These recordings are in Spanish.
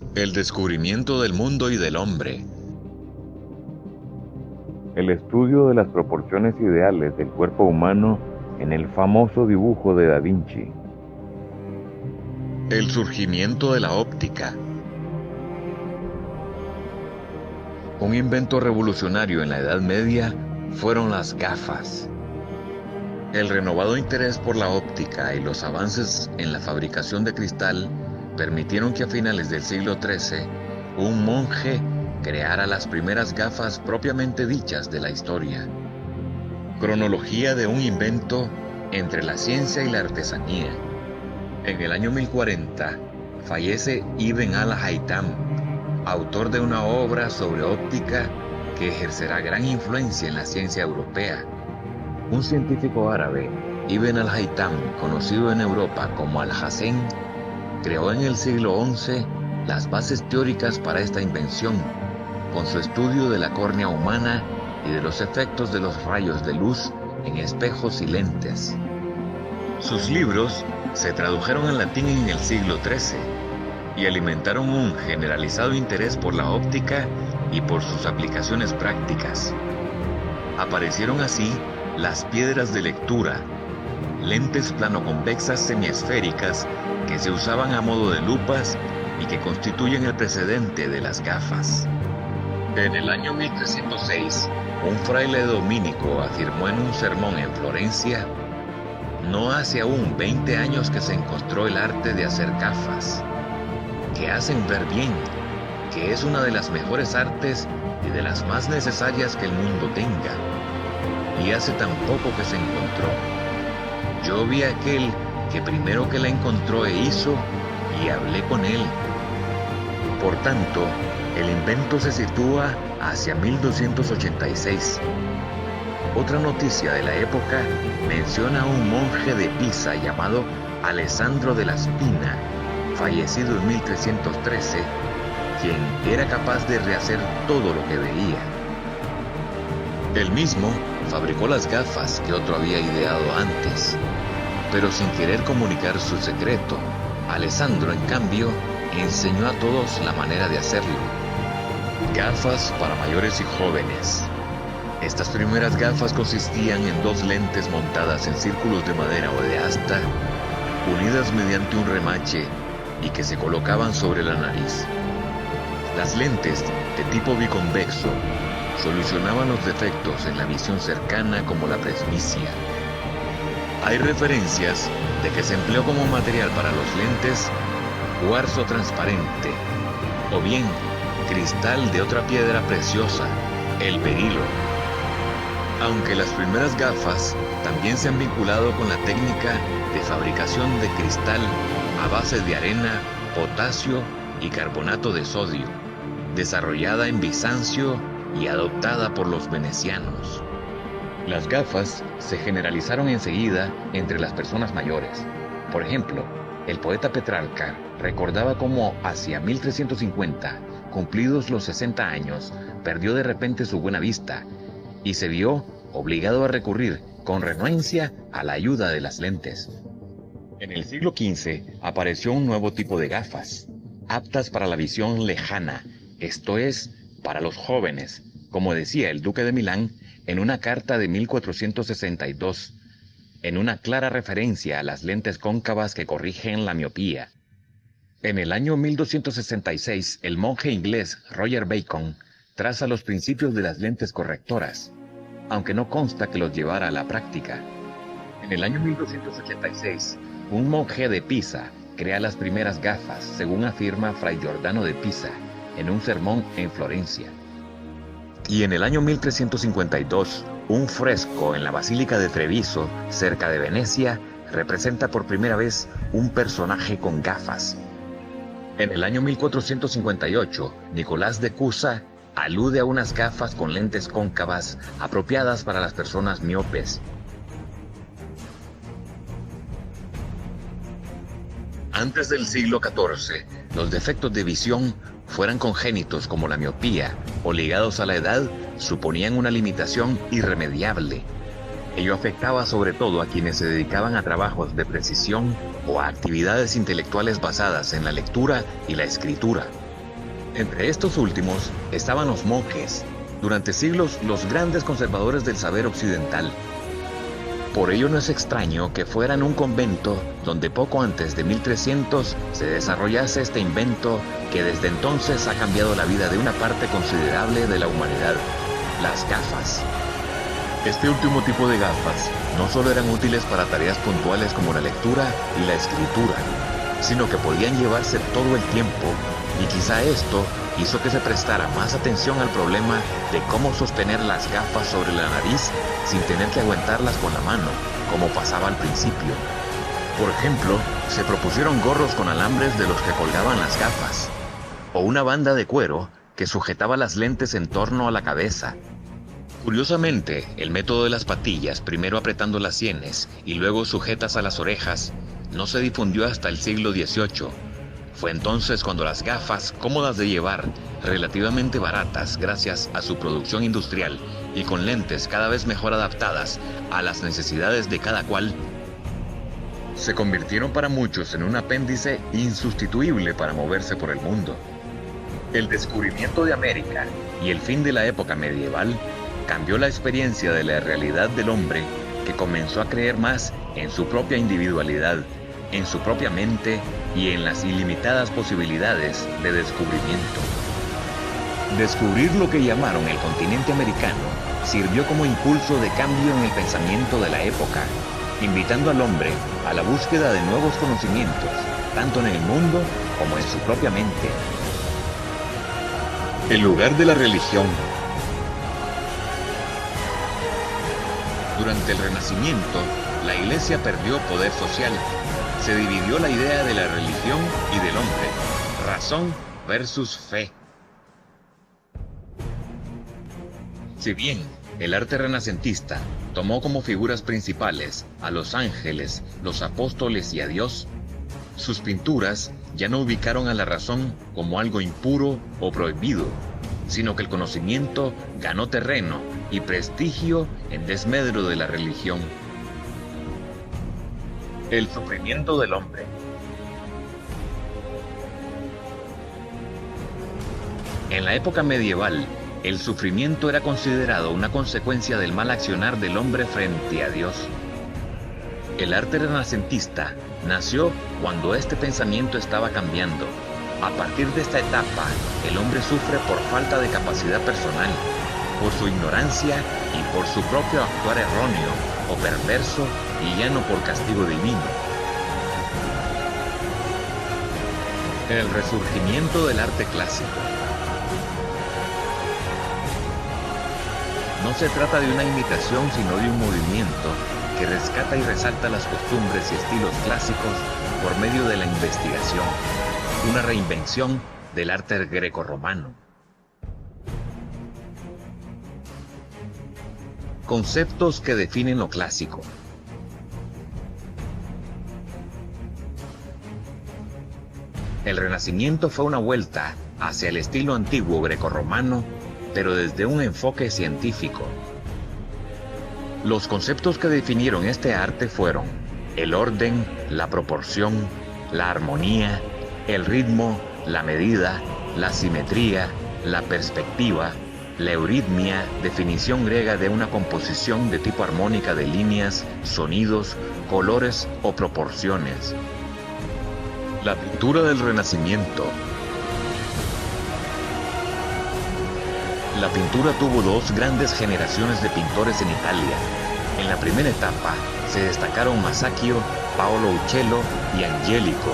El descubrimiento del mundo y del hombre. El estudio de las proporciones ideales del cuerpo humano en el famoso dibujo de Da Vinci. El surgimiento de la óptica. Un invento revolucionario en la Edad Media fueron las gafas. El renovado interés por la óptica y los avances en la fabricación de cristal permitieron que a finales del siglo XIII un monje creara las primeras gafas propiamente dichas de la historia. Cronología de un invento entre la ciencia y la artesanía. En el año 1040 fallece Ibn al-Haytham, autor de una obra sobre óptica que ejercerá gran influencia en la ciencia europea. Un científico árabe, Ibn al-Haytham, conocido en Europa como Alhazen, creó en el siglo XI las bases teóricas para esta invención, con su estudio de la córnea humana y de los efectos de los rayos de luz en espejos y lentes. Sus libros se tradujeron al latín en el siglo XIII y alimentaron un generalizado interés por la óptica y por sus aplicaciones prácticas. Aparecieron así las piedras de lectura, lentes planoconvexas semiesféricas que se usaban a modo de lupas y que constituyen el precedente de las gafas. En el año 1306, un fraile dominico afirmó en un sermón en Florencia: "No hace aún 20 años que se encontró el arte de hacer gafas, que hacen ver bien, que es una de las mejores artes y de las más necesarias que el mundo tenga. Y hace tan poco que se encontró. Yo vi a aquel que primero que la encontró e hizo, y hablé con él". Por tanto, el invento se sitúa hacia 1286. Otra noticia de la época menciona a un monje de Pisa llamado Alessandro de la Spina, fallecido en 1313, quien era capaz de rehacer todo lo que veía. Él mismo fabricó las gafas que otro había ideado antes, pero sin querer comunicar su secreto. Alessandro, en cambio, enseñó a todos la manera de hacerlo. Gafas para mayores y jóvenes. Estas primeras gafas consistían en dos lentes montadas en círculos de madera o de asta, unidas mediante un remache y que se colocaban sobre la nariz. Las lentes, de tipo biconvexo, solucionaban los defectos en la visión cercana como la presbicia. Hay referencias de que se empleó como material para los lentes cuarzo transparente, o bien cristal de otra piedra preciosa, el berilo. Aunque las primeras gafas también se han vinculado con la técnica de fabricación de cristal a base de arena, potasio y carbonato de sodio, desarrollada en Bizancio y adoptada por los venecianos. Las gafas se generalizaron enseguida entre las personas mayores. Por ejemplo, el poeta Petrarca recordaba cómo hacia 1350, cumplidos los 60 años, perdió de repente su buena vista y se vio obligado a recurrir con renuencia a la ayuda de las lentes. En el siglo XV apareció un nuevo tipo de gafas, aptas para la visión lejana, esto es, para los jóvenes, como decía el duque de Milán en una carta de 1462, en una clara referencia a las lentes cóncavas que corrigen la miopía. En el año 1266, el monje inglés Roger Bacon traza los principios de las lentes correctoras, aunque no consta que los llevara a la práctica. En el año 1286, un monje de Pisa crea las primeras gafas, según afirma Fray Giordano de Pisa, en un sermón en Florencia. Y en el año 1352, un fresco en la Basílica de Treviso, cerca de Venecia, representa por primera vez un personaje con gafas. En el año 1458, Nicolás de Cusa alude a unas gafas con lentes cóncavas apropiadas para las personas miopes. Antes del siglo XIV, los defectos de visión, fueran congénitos como la miopía o ligados a la edad, suponían una limitación irremediable. Ello afectaba sobre todo a quienes se dedicaban a trabajos de precisión o a actividades intelectuales basadas en la lectura y la escritura. Entre estos últimos estaban los monjes, durante siglos los grandes conservadores del saber occidental. Por ello no es extraño que fueran un convento donde poco antes de 1300 se desarrollase este invento que desde entonces ha cambiado la vida de una parte considerable de la humanidad, las gafas. Este último tipo de gafas no solo eran útiles para tareas puntuales como la lectura y la escritura, sino que podían llevarse todo el tiempo, y quizá esto hizo que se prestara más atención al problema de cómo sostener las gafas sobre la nariz sin tener que aguantarlas con la mano, como pasaba al principio. Por ejemplo, se propusieron gorros con alambres de los que colgaban las gafas, o una banda de cuero que sujetaba las lentes en torno a la cabeza. Curiosamente, el método de las patillas, primero apretando las sienes y luego sujetas a las orejas, no se difundió hasta el siglo XVIII. Fue entonces cuando las gafas, cómodas de llevar, relativamente baratas gracias a su producción industrial y con lentes cada vez mejor adaptadas a las necesidades de cada cual, se convirtieron para muchos en un apéndice insustituible para moverse por el mundo. El descubrimiento de América y el fin de la época medieval cambió la experiencia de la realidad del hombre, que comenzó a creer más en su propia individualidad, en su propia mente y en las ilimitadas posibilidades de descubrimiento. Descubrir lo que llamaron el continente americano sirvió como impulso de cambio en el pensamiento de la época, invitando al hombre a la búsqueda de nuevos conocimientos, tanto en el mundo como en su propia mente. El lugar de la religión. Durante el Renacimiento, la Iglesia perdió poder social. Se dividió la idea de la religión y del hombre, razón versus fe. Si bien el arte renacentista tomó como figuras principales a los ángeles, los apóstoles y a Dios, sus pinturas ya no ubicaron a la razón como algo impuro o prohibido, sino que el conocimiento ganó terreno y prestigio en desmedro de la religión. El sufrimiento del hombre. En la época medieval, el sufrimiento era considerado una consecuencia del mal accionar del hombre frente a Dios. El arte renacentista nació cuando este pensamiento estaba cambiando. A partir de esta etapa, el hombre sufre por falta de capacidad personal, por su ignorancia y por su propio actuar erróneo o perverso, y ya no por castigo divino. El resurgimiento del arte clásico. No se trata de una imitación, sino de un movimiento que rescata y resalta las costumbres y estilos clásicos por medio de la investigación, una reinvención del arte grecorromano. Conceptos que definen lo clásico. El Renacimiento fue una vuelta hacia el estilo antiguo grecorromano, pero desde un enfoque científico. Los conceptos que definieron este arte fueron el orden, la proporción, la armonía, el ritmo, la medida, la simetría, la perspectiva, la euritmia, definición griega de una composición de tipo armónica de líneas, sonidos, colores o proporciones. La pintura del Renacimiento. La pintura tuvo dos grandes generaciones de pintores en Italia. En la primera etapa se destacaron Masaccio, Paolo Uccello y Angelico.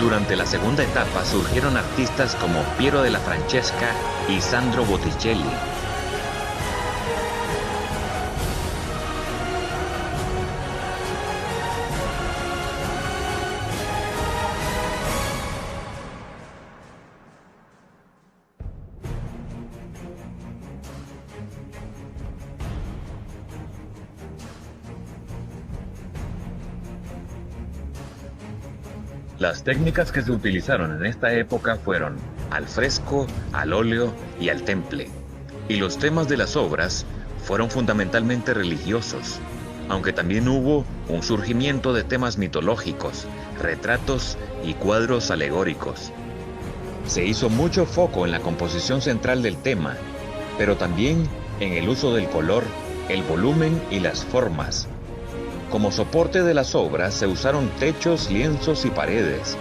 Durante la segunda etapa surgieron artistas como Piero della Francesca y Sandro Botticelli. Las técnicas que se utilizaron en esta época fueron al fresco, al óleo y al temple, y los temas de las obras fueron fundamentalmente religiosos, aunque también hubo un surgimiento de temas mitológicos, retratos y cuadros alegóricos. Se hizo mucho foco en la composición central del tema, pero también en el uso del color, el volumen y las formas. Como soporte de las obras se usaron techos, lienzos y paredes.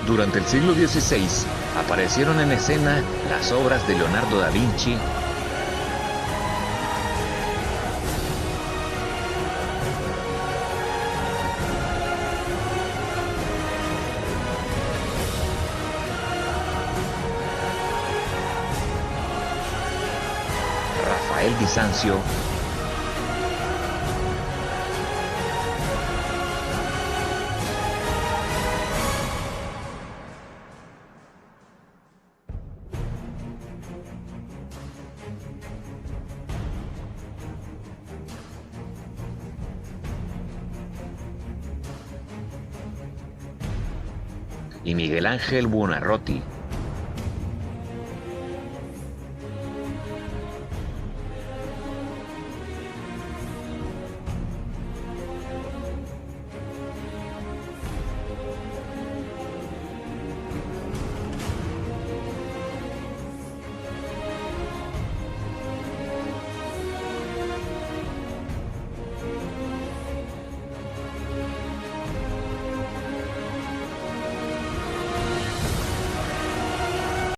Durante el siglo XVI aparecieron en escena las obras de Leonardo da Vinci, Rafael Bizancio, y Miguel Ángel Buonarroti.